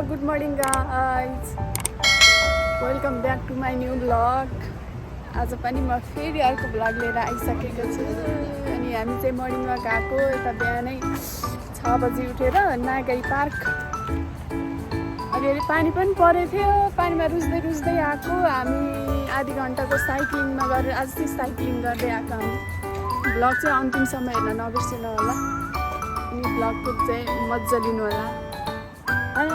good morning guys. Welcome back to my new vlog. आज पनि म फेरि अर्को भ्लग लिएर आइसकेको छु अनि हामी चाहिँ मर्निङमा गएको यता बिहानै 6 बजे उठेर नागरी पार्क अलिअलि पानी पनि परेको थियो पानीमा रुच्दै आएको हामी आधी घन्टाको साइक्लिङमा गरेर आज चाहिँ साइक्लिङ गर्दै आएको हामी भ्लग चाहिँ अन्तिमसम्म हेर्न नबिर्सिनु होला अनि भ्लगको चाहिँ मजा लिनु होला हैन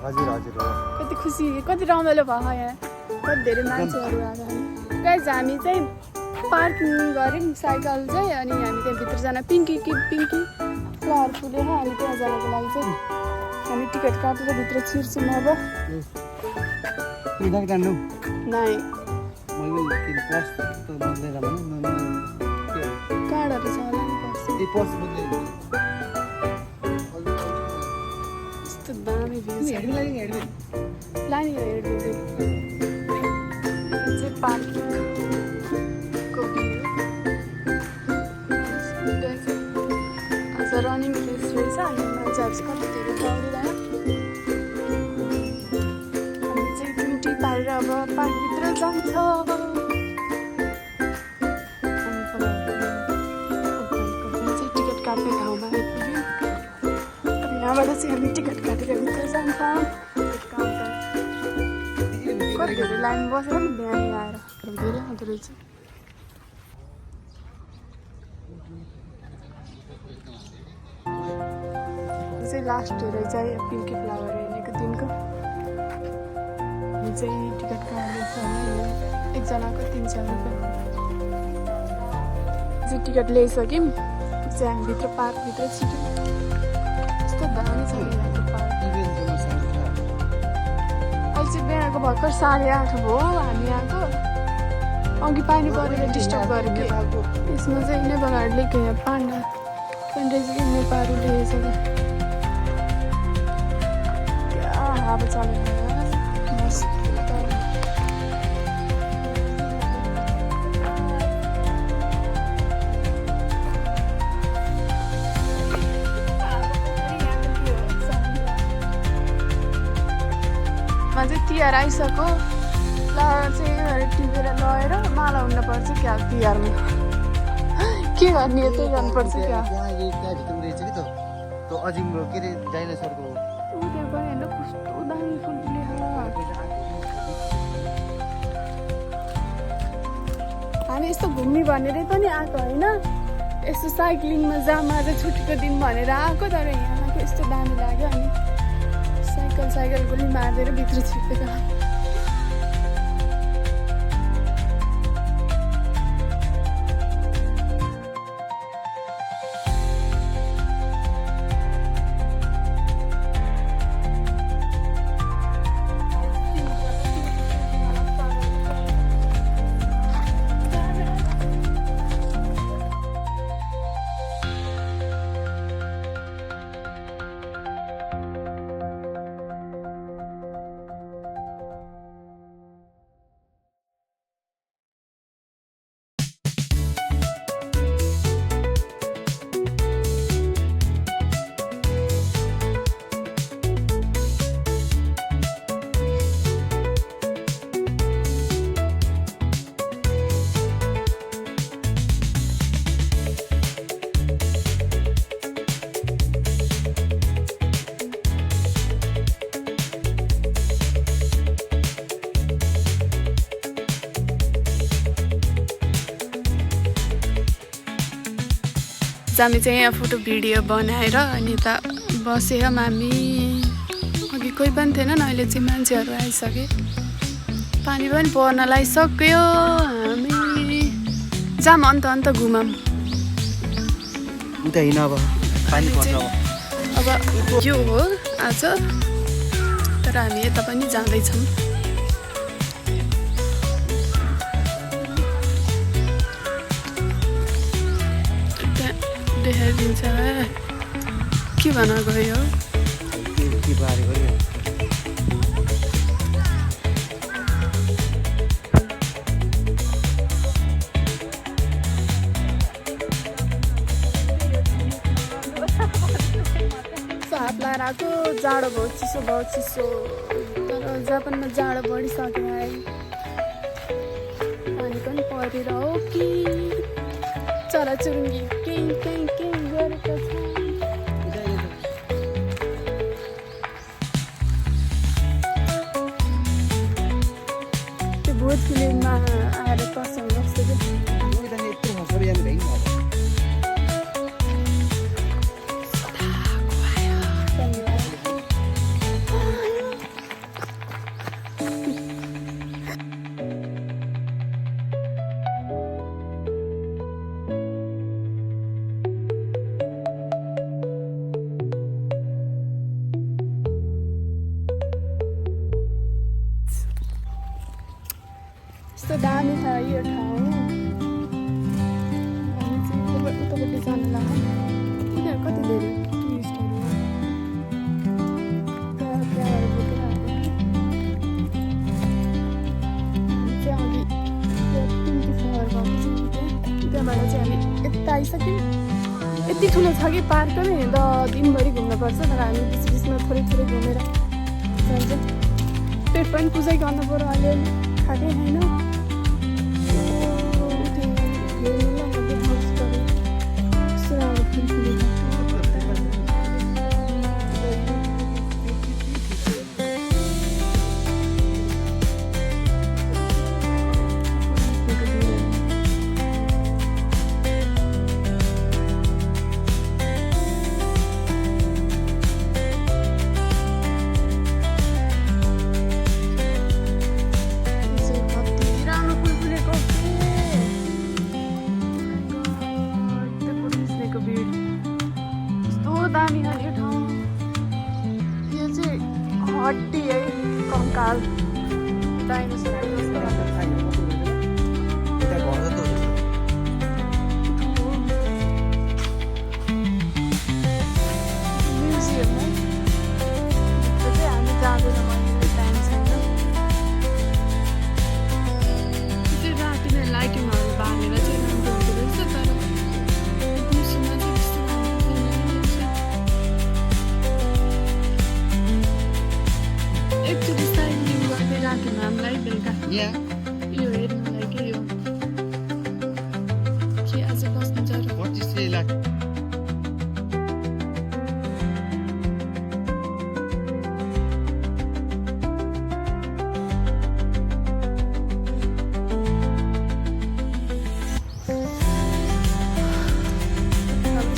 हजुर हजुर हो कति खुसी कति रमाइलो भयो यहाँ कति धेरै मान्छेहरू आएको गाइज हामी चाहिँ पार्किङ गऱ्यौँ साइकल चाहिँ अनि हामी त्यहाँ भित्र जान पिङ्की फ्लावर फुलेर अनि त्यहाँ जानको लागि चाहिँ हामी टिकट काटेर भित्र छिर्छौँ अब काट्नु नाइ मैले प्लस त बदलेर कार्डहरू छ होला नि पर्छ यस्तो दामी भ्यू छ लाने हेर्नु चाहिँ पार्किङको भ्यू आज रनिङ रेस रहेछ अनि मान्छेहरू चाहिँ कति धेरै दौडिरहेको हामी चाहिँ ड्युटी पारेर अब पार्कभित्र जान्छ टिकट काट्ने ठाउँमा आइपुग्यो यहाँबाट चाहिँ हामी टिकट काटेर भित्र जान्छौँ कति धेरै लाइन बसेर नि बिहानै आएर धेरै आउँदो रहेछ चाहिँ लास्ट रहेछ पिङ्की फ्लावर हेर्नेको दिनको चाहिँ टिकट काट्दैछ एकजनाको 300 रुपियाँ चाहिँ टिकट ल्याइसक्यौँ चाहिँ हामी भित्र पार्कभित्र छिट्यौँ यस्तो दामी छ यहाँको पार्क अहिले चाहिँ बिहानको भर्खर 8:30 भयो हामी आएको अघि पानी परेर डिस्टर्ब गरेको यसमा चाहिँ नेपालहरूले यहाँ पान्डा चाहिँ नेपालहरू ल्याएछ क्या हावा चलेर मस्त चाहिँ तिहार आइसक्यो फ्लावर चाहिँ टिपेर लगेर माला हुनुपर्छ क्या तिहारमा के गर्ने यतै जानुपर्छ क्या अजिङ्गो के अरे डाइनोसरको त्यहाँ पनि होइन कस्तो दामी फुल फुलेर हामी यस्तो घुम्ने भनेरै पनि आएको होइन यस्तो साइक्लिङमा जाम आज छुट्टीको दिन भनेर आएको तर यहाँको यस्तो दामी लाग्यो अनि साइकल गोली मारेर भित्र छिपेको हामी चाहिँ यहाँ फोटो भिडियो बनाएर अनि यता बसेर हामी अघि कोही पनि थिएनन् अहिले चाहिँ मान्छेहरू आइसके पानी पनि पर्न लागिसक्यो हामी जाम अन्त घुमाम उता हिँड अब पानी पर्छ अब यो हो आज तर हामी यता पनि जाँदैछौँ देखाइदिन्छ के भन गयो हात लाएर आएको जाडो जाडो भयो चिसो तर जापानमा जाडो बढिसक्यो है पानी पनि परेर हो कि चराचुरुङ्गी केही गरेको छ त्यो भोट फिल्ममा आएर पस्छ जस्तो कस्तो दामी छ यो ठाउँ हामी चाहिँ उतापट्टि जानु लाग्यो यिनीहरू कति धेरै टुरिस्टहरू त्यहाँबाट बोकेर आएको हामी चाहिँ अघि पिङ्की फ्लावर भएको छ त्यहाँबाट चाहिँ हामी यता आइसक्यौँ यति ठुलो छ कि पार्क नै हिँड्दा दिनभरि घुम्नुपर्छ तर हामी बिच बिचमा थोरै घुमेर जान्छौँ पेट पनि पुजै गर्नु पऱ्यो अलिअलि खाँदै होइन दामी हो यो ठाउँ यो चाहिँ हड्डी है कङ्काल डाइनोसरको जस्तो म्युजियम है भित्र चाहिँ हामी जाँदैन मैले टाइम छैन त्यो राति नै लाइटिङहरू बालेर चाहिँ राम्रो हुँदो रहेछ तर दिउँसोमा चाहिँ त्यस्तो एक्चुली साइक्लिङ गर्दै राख्यौँ हामीलाई बेलुका यो हेर्नुलाई के यो के आज बस्नु जरुरी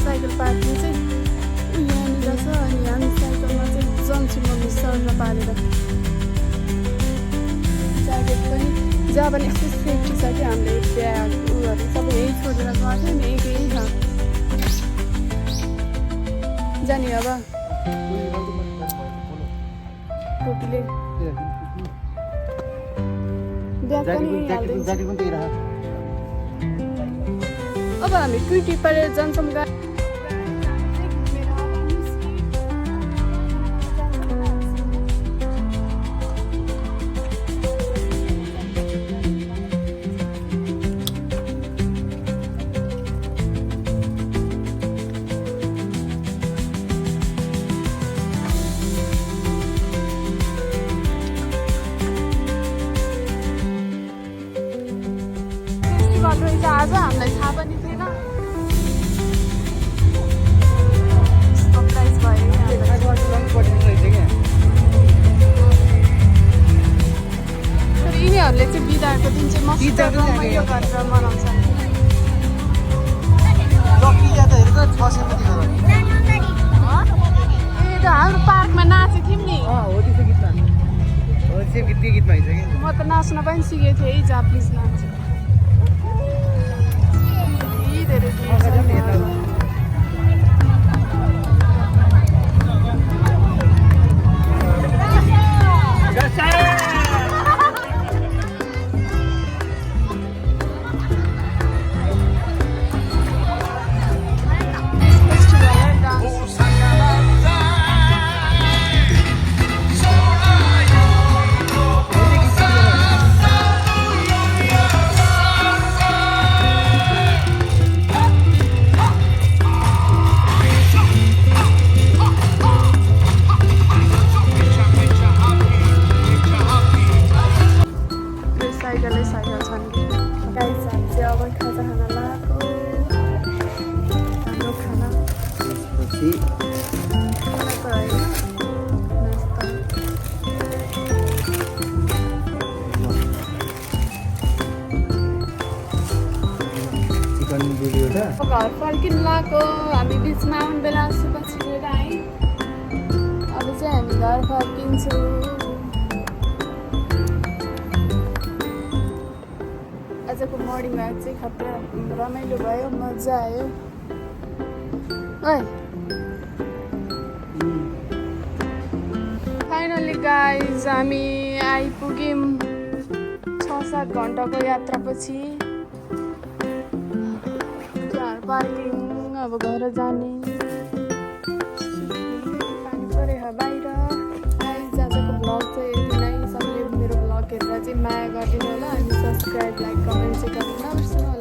साइकल पार्किङ चाहिँ यहाँनिर छ अनि हामी साइकलमा चाहिँ जान्छौँ मम्मी सर्न पालेर ज्याकेट पनि जहाँ पनि यस्तो सेफ्टी छ कि हामीले ब्याग उयोहरू सबै यहीँ छोडेर गएको नि यही छ जाने अब टोपीले ब्याग पनि हाल्दै अब हामी क्विटी पारेर जान्छौँ रहेछ आज हामीलाई थाहा पनि थिएन सरप्राइज भयो तर यिनीहरूले चाहिँ बिदाको दिन चाहिँ मस्त रमाइलो गरेर मनाउँछ ए त हाम्रो पार्कमा नाचेको थियौँ नि म त नाच्न पनि सिकेको थिएँ है जापानिज नाच आएको हामी बिचमा आउने बेला पछि गएर आएँ अब चाहिँ हामी घर फर्किन्छौँ आजको मर्निङमा चाहिँ खतरा रमाइलो भयो मजा आयो ओइ फाइनली गाइज हामी आइपुग्यौँ 6-7 घन्टाको यात्रापछि पार्किङ अब घर जाने पानी परेको बाहिर आइज आजको भ्लग चाहिँ यति नै सबैले मेरो भ्लग हेरेर चाहिँ माया गरिदिनु होला अनि सब्सक्राइब लाइक कमेन्ट चाहिँ गर्नु नबिर्सनु